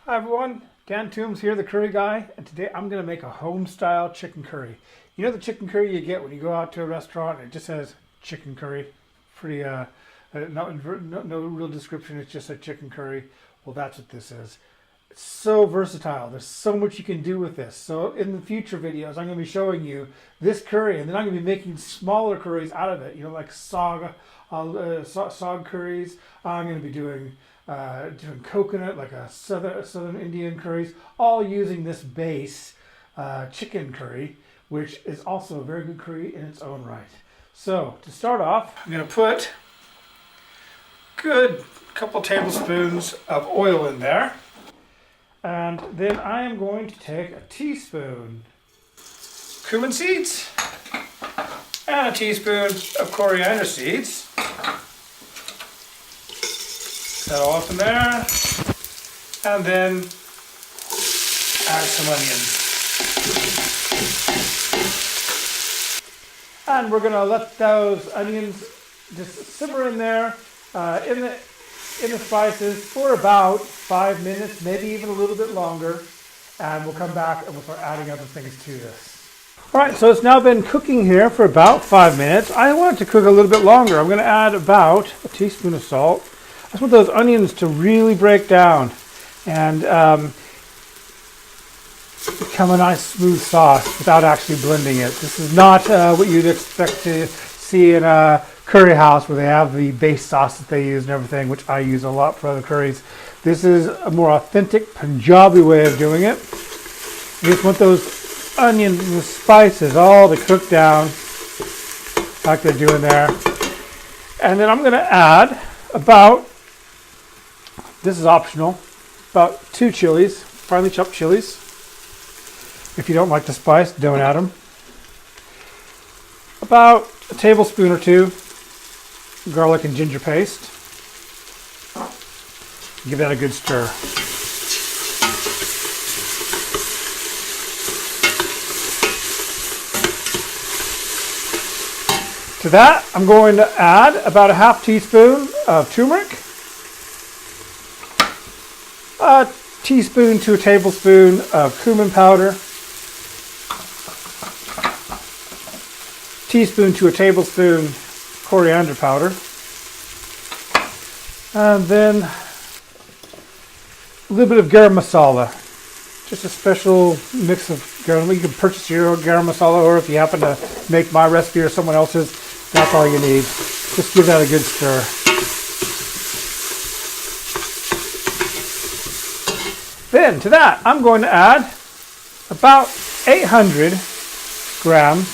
Hi everyone, Dan Toombs here, the curry guy, and today I'm going to make a home-style chicken curry. You know the chicken curry you get when you go out to a restaurant and it just says chicken curry? Pretty, no real description, it's just a chicken curry. Well, that's what this is. It's so versatile. There's so much you can do with this. So in the future videos, I'm going to be showing you this curry, and then I'm going to be making smaller curries out of it. You know, like saag curries. I'm going to be doing coconut, like a southern Indian curries, all using this base chicken curry, which is also a very good curry in its own right. So to start off, I'm going to put a good couple tablespoons of oil in there. And then I am going to take a teaspoon cumin seeds and a teaspoon of coriander seeds. That all up in there, and then add some onions. And we're gonna let those onions just simmer in there in the spices for about 5 minutes, maybe even a little bit longer, and we'll come back and we'll start adding other things to this. All right, so it's now been cooking here for about 5 minutes. I want it to cook a little bit longer. I'm gonna add about a teaspoon of salt. I just want those onions to really break down and become a nice smooth sauce without actually blending it. This is not what you'd expect to see in a curry house where they have the base sauce that they use and everything, which I use a lot for other curries. This is a more authentic Punjabi way of doing it. You just want those onions and the spices all to cook down like they're doing there. And then I'm going to add about, this is optional, about 2 chilies, finely chopped chilies. If you don't like the spice, don't add them. About a tablespoon or 2 garlic and ginger paste. Give that a good stir. To that, I'm going to add about a half teaspoon of turmeric. A teaspoon to a tablespoon of cumin powder, teaspoon to a tablespoon coriander powder, and then a little bit of garam masala, just a special mix of garam. You can purchase your own garam masala, or if you happen to make my recipe or someone else's, that's all you need. Just give that a good stir. Then to that, I'm going to add about 800 grams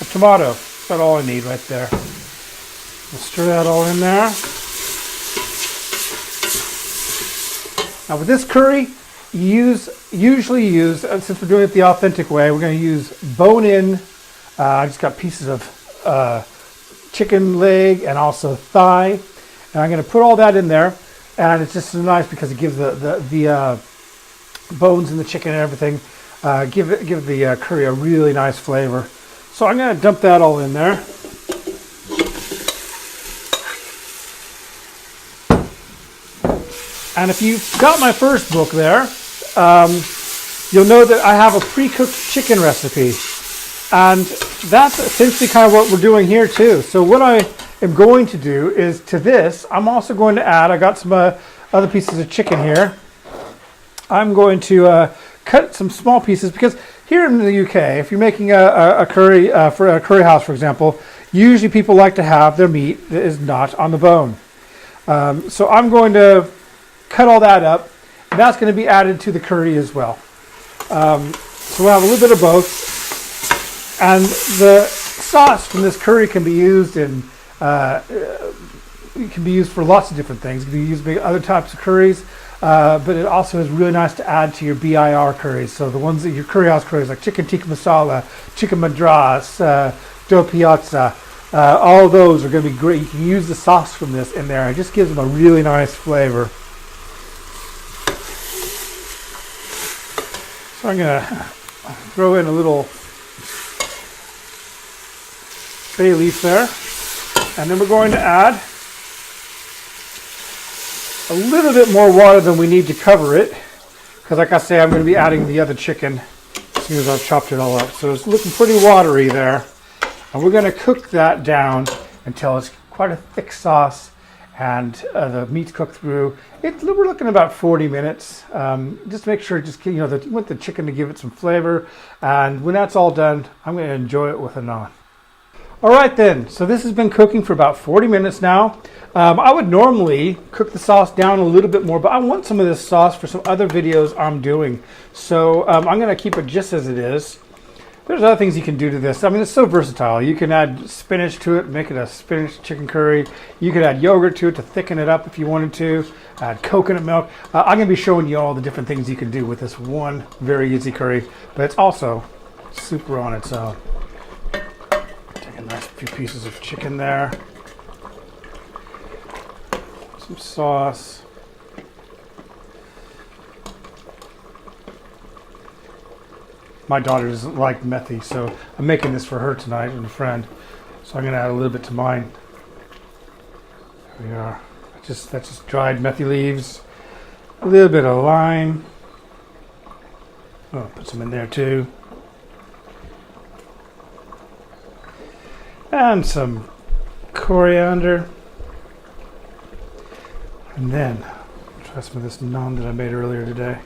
of tomato. That's about all I need right there. We'll stir that all in there. Now with this curry, you usually use, since we're doing it the authentic way, we're going to use bone-in. I just got pieces of chicken leg and also thigh. And I'm going to put all that in there. And it's just so nice because it gives the bones in the chicken and everything, give the curry a really nice flavor. So I'm going to dump that all in there. And if you've got my first book there, you'll know that I have a pre-cooked chicken recipe. And that's essentially kind of what we're doing here too. So what I am going to do is to this, I'm also going to add, I got some other pieces of chicken here. I'm going to cut some small pieces because here in the UK, if you're making a curry for a curry house, for example, usually people like to have their meat that is not on the bone. So I'm going to cut all that up, and that's going to be added to the curry as well. So we'll have a little bit of both, and the sauce from this curry can be used in it can be used for lots of different things. It can be used for other types of curries. But it also is really nice to add to your BIR curries. So the ones that your curry house curries, like chicken tikka masala, chicken madras, do piazza, all those are going to be great. You can use the sauce from this in there. It just gives them a really nice flavor. So I'm going to throw in a little bay leaf there. And then we're going to add a little bit more water than we need to cover it. because like I say, I'm going to be adding the other chicken as soon as I've chopped it all up. So it's looking pretty watery there. And we're going to cook that down until it's quite a thick sauce and the meat's cooked through. We're looking about 40 minutes. Just make sure, you want the chicken to give it some flavor. And when that's all done, I'm going to enjoy it with a naan. All right then, so this has been cooking for about 40 minutes now. I would normally cook the sauce down a little bit more, but I want some of this sauce for some other videos I'm doing. So I'm going to keep it just as it is. There's other things you can do to this. I mean, it's so versatile. You can add spinach to it, make it a spinach chicken curry. You could add yogurt to it to thicken it up if you wanted to. Add coconut milk. I'm going to be showing you all the different things you can do with this one very easy curry, but it's also super on its own. Take a nice few pieces of chicken there. Some sauce. My daughter doesn't like methy, so I'm making this for her tonight and a friend. So I'm going to add a little bit to mine. There we are. That's just dried methy leaves. A little bit of lime. Oh, put some in there too. And some coriander. And then try some of this naan that I made earlier today.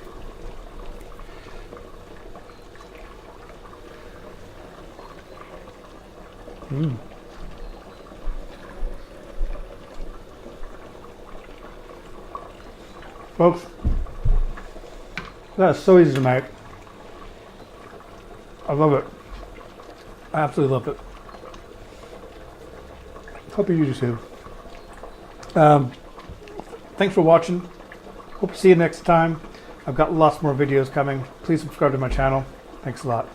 Folks, that's so easy to make. I love it. I absolutely love it. Hope you do too. Thanks for watching. Hope to see you next time. I've got lots more videos coming. Please subscribe to my channel. Thanks a lot.